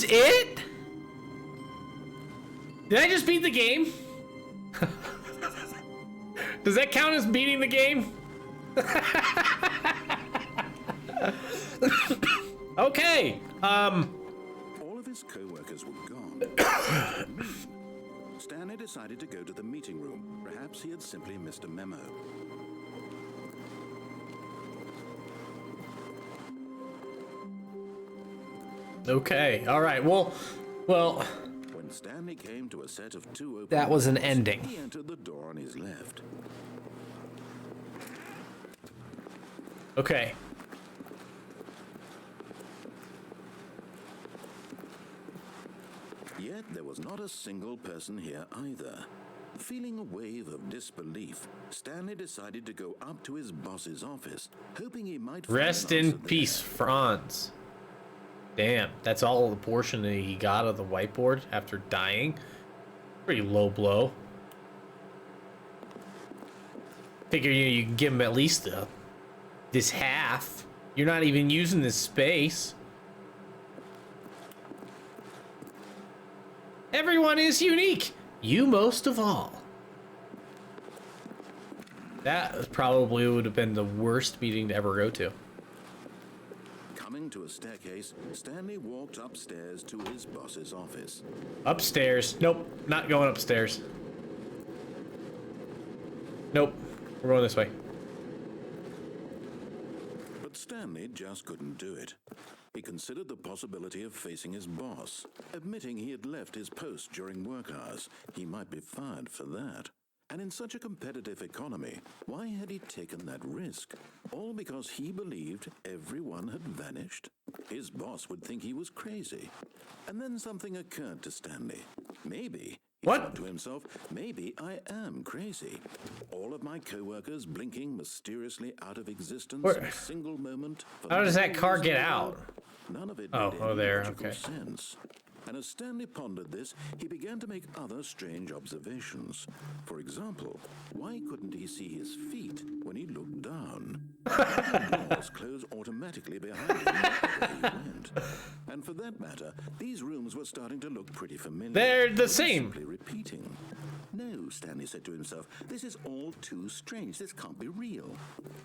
it? Did I just beat the game? Does that count as beating the game? Okay. All of his co-workers were gone. Stanley decided to go to the meeting room. Perhaps he had simply missed a memo. Okay. All right. Well. When Stanley came to a set of two open That was an doors, ending. He entered the door on his left. Okay. Yet there was not a single person here either. Feeling a wave of disbelief, Stanley decided to go up to his boss's office, hoping he might find Rest an in answer peace, there. Franz. Damn, that's all the portion that he got of the whiteboard after dying. Pretty low blow. Figure you can give him at least this half. You're not even using this space. Everyone is unique. You most of all. That probably would have been the worst meeting to ever go to. Coming to a staircase, Stanley walked upstairs to his boss's office. Upstairs. Nope, not going upstairs. Nope, we're going this way. But Stanley just couldn't do it. He considered the possibility of facing his boss. Admitting he had left his post during work hours, he might be fired for that. And in such a competitive economy, why had he taken that risk? All because he believed everyone had vanished? His boss would think he was crazy. And then something occurred to Stanley. Maybe, he What? thought to himself, maybe I am crazy. All of my co-workers blinking mysteriously out of existence in a single moment. How does that car get out? None of it Oh, made oh, any there, logical okay. sense. And as Stanley pondered this, he began to make other strange observations. For example, why couldn't he see his feet when he looked down? The doors close automatically behind him wherever he went. And for that matter, these rooms were starting to look pretty familiar. They're the They were same. Simply repeating. No, Stanley said to himself, this is all too strange. This can't be real.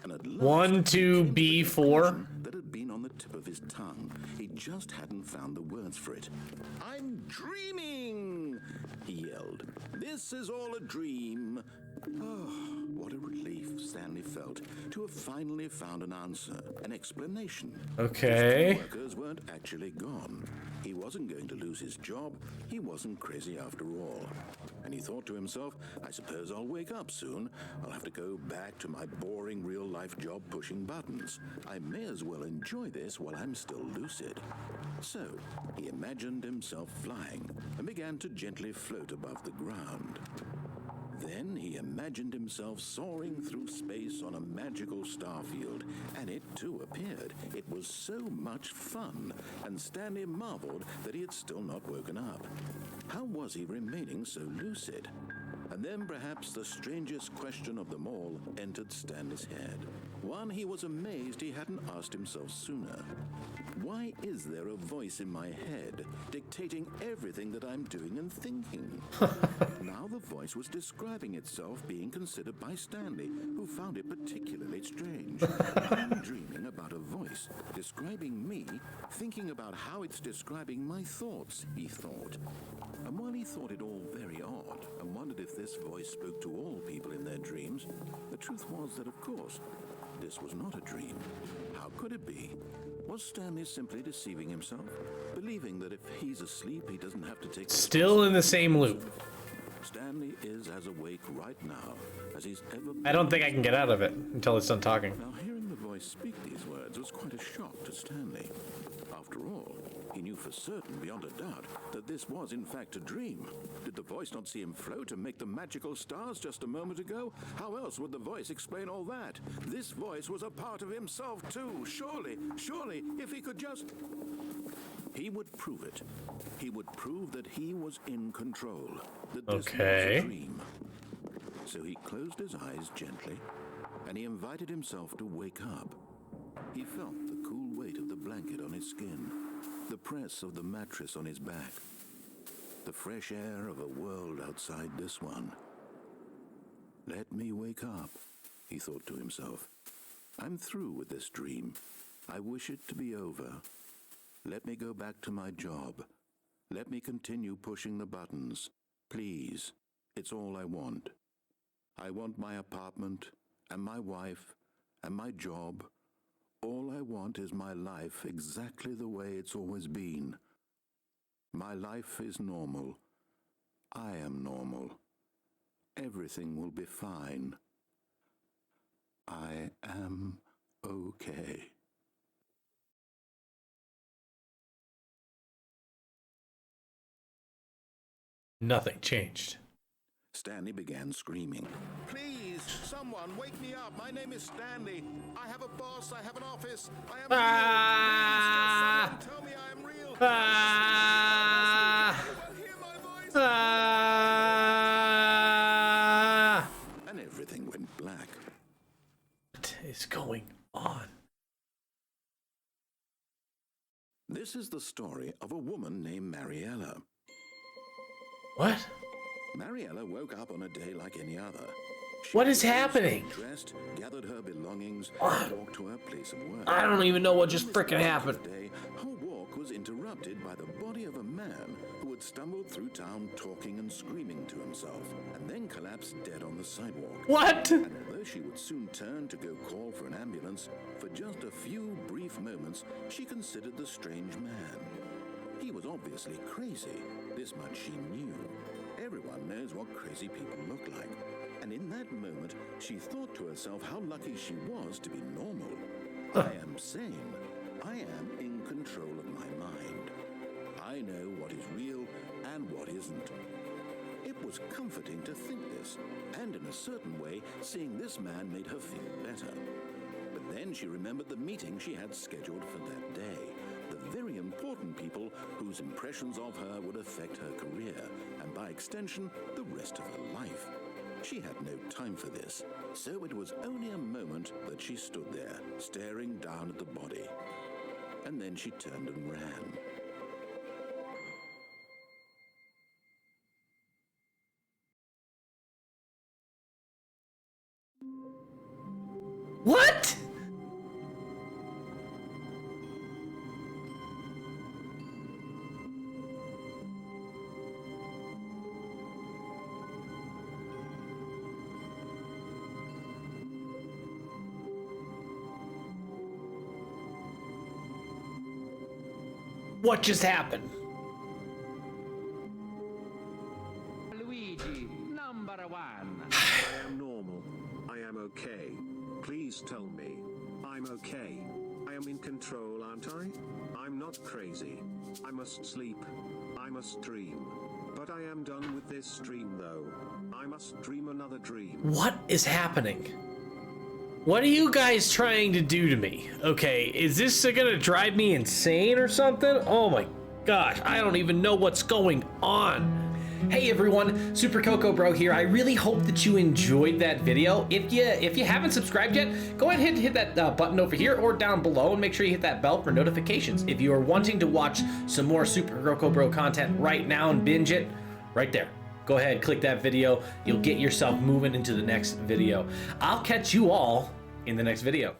And at last, 1, he 2, came to the B4. conclusion that had been on the tip of his tongue. He just hadn't found the words for it. I'm dreaming, he yelled. This is all a dream. Oh, what a relief Stanley felt to have finally found an answer, an explanation. Okay. His workers weren't actually gone. He wasn't going to lose his job. He wasn't crazy after all. And he thought to himself, I suppose I'll wake up soon. I'll have to go back to my boring real-life job pushing buttons. I may as well enjoy this while I'm still lucid. So, he imagined himself flying and began to gently float above the ground. Then he imagined himself soaring through space on a magical starfield, and it too appeared. It was so much fun, and Stanley marveled that he had still not woken up. How was he remaining so lucid? And then perhaps the strangest question of them all entered Stanley's head. One he was amazed he hadn't asked himself sooner. Why is there a voice in my head dictating everything that I'm doing and thinking? Now the voice was describing itself being considered by Stanley, who found it particularly strange. I'm dreaming about a voice describing me, thinking about how it's describing my thoughts, he thought. And while he thought it all very odd and wondered if this voice spoke to all people in their dreams, the truth was that, of course, this was not a dream. How could it be? Was Stanley simply deceiving himself, believing that if he's asleep, he doesn't have to take... Still in the same loop. Stanley is as awake right now as he's ever been. I don't think I can get out of it until it's done talking. Now, hearing the voice speak these words was quite a shock to Stanley. After all, he knew for certain, beyond a doubt, that this was in fact a dream. Did the voice not see him float and make the magical stars just a moment ago? How else would the voice explain all that? This voice was a part of himself too. Surely, if he could just... He would prove it. He would prove that he was in control. That this was a dream. So he closed his eyes gently, and he invited himself to wake up. He felt the cool weight of the blanket on his skin. the press of the mattress on his back, the fresh air of a world outside this one. Let me wake up, he thought to himself. I'm through with this dream. I wish it to be over. Let me go back to my job. Let me continue pushing the buttons. Please, it's all I want. I want my apartment, and my wife, and my job. All I want is my life exactly the way it's always been. My life is normal. I am normal. Everything will be fine. I am okay. Nothing changed. Stanley began screaming. Please, someone, wake me up. My name is Stanley. I have a boss. I have an office. I am real. Please, someone tell me I am real. Hear my voice. And everything went black. What is going on? This is the story of a woman named Mariella. What? Mariella woke up on a day like any other. What is happening? Dressed, gathered her belongings, and walked to her place of work. I don't even know what just frickin' happened. Her walk was interrupted by the body of a man who had stumbled through town talking and screaming to himself, and then collapsed dead on the sidewalk. What? And although she would soon turn to go call for an ambulance, for just a few brief moments, she considered the strange man. He was obviously crazy. This much she knew. Everyone knows what crazy people look like. And in that moment, she thought to herself how lucky she was to be normal. I am sane. I am in control of my mind. I know what is real and what isn't. It was comforting to think this, and in a certain way, seeing this man made her feel better. But then she remembered the meeting she had scheduled for that day. The very important people whose impressions of her would affect her career, and by extension, the rest of her life. She had no time for this, so it was only a moment that she stood there, staring down at the body. And then she turned and ran. What? What just happened? Luigi, number one. I am normal. I am okay. Please tell me. I'm okay. I am in control, aren't I? I'm not crazy. I must sleep. I must dream. But I am done with this dream, though. I must dream another dream. What is happening? What are you guys trying to do to me? Okay, is this gonna drive me insane or something? Oh my gosh, I don't even know what's going on. Hey everyone, SuperCocoBro here. I really hope that you enjoyed that video. If you haven't subscribed yet, go ahead and hit that button over here or down below, and make sure you hit that bell for notifications. If you are wanting to watch some more SuperCocoBro content right now and binge it, right there. Go ahead, click that video. You'll get yourself moving into the next video. I'll catch you all in the next video.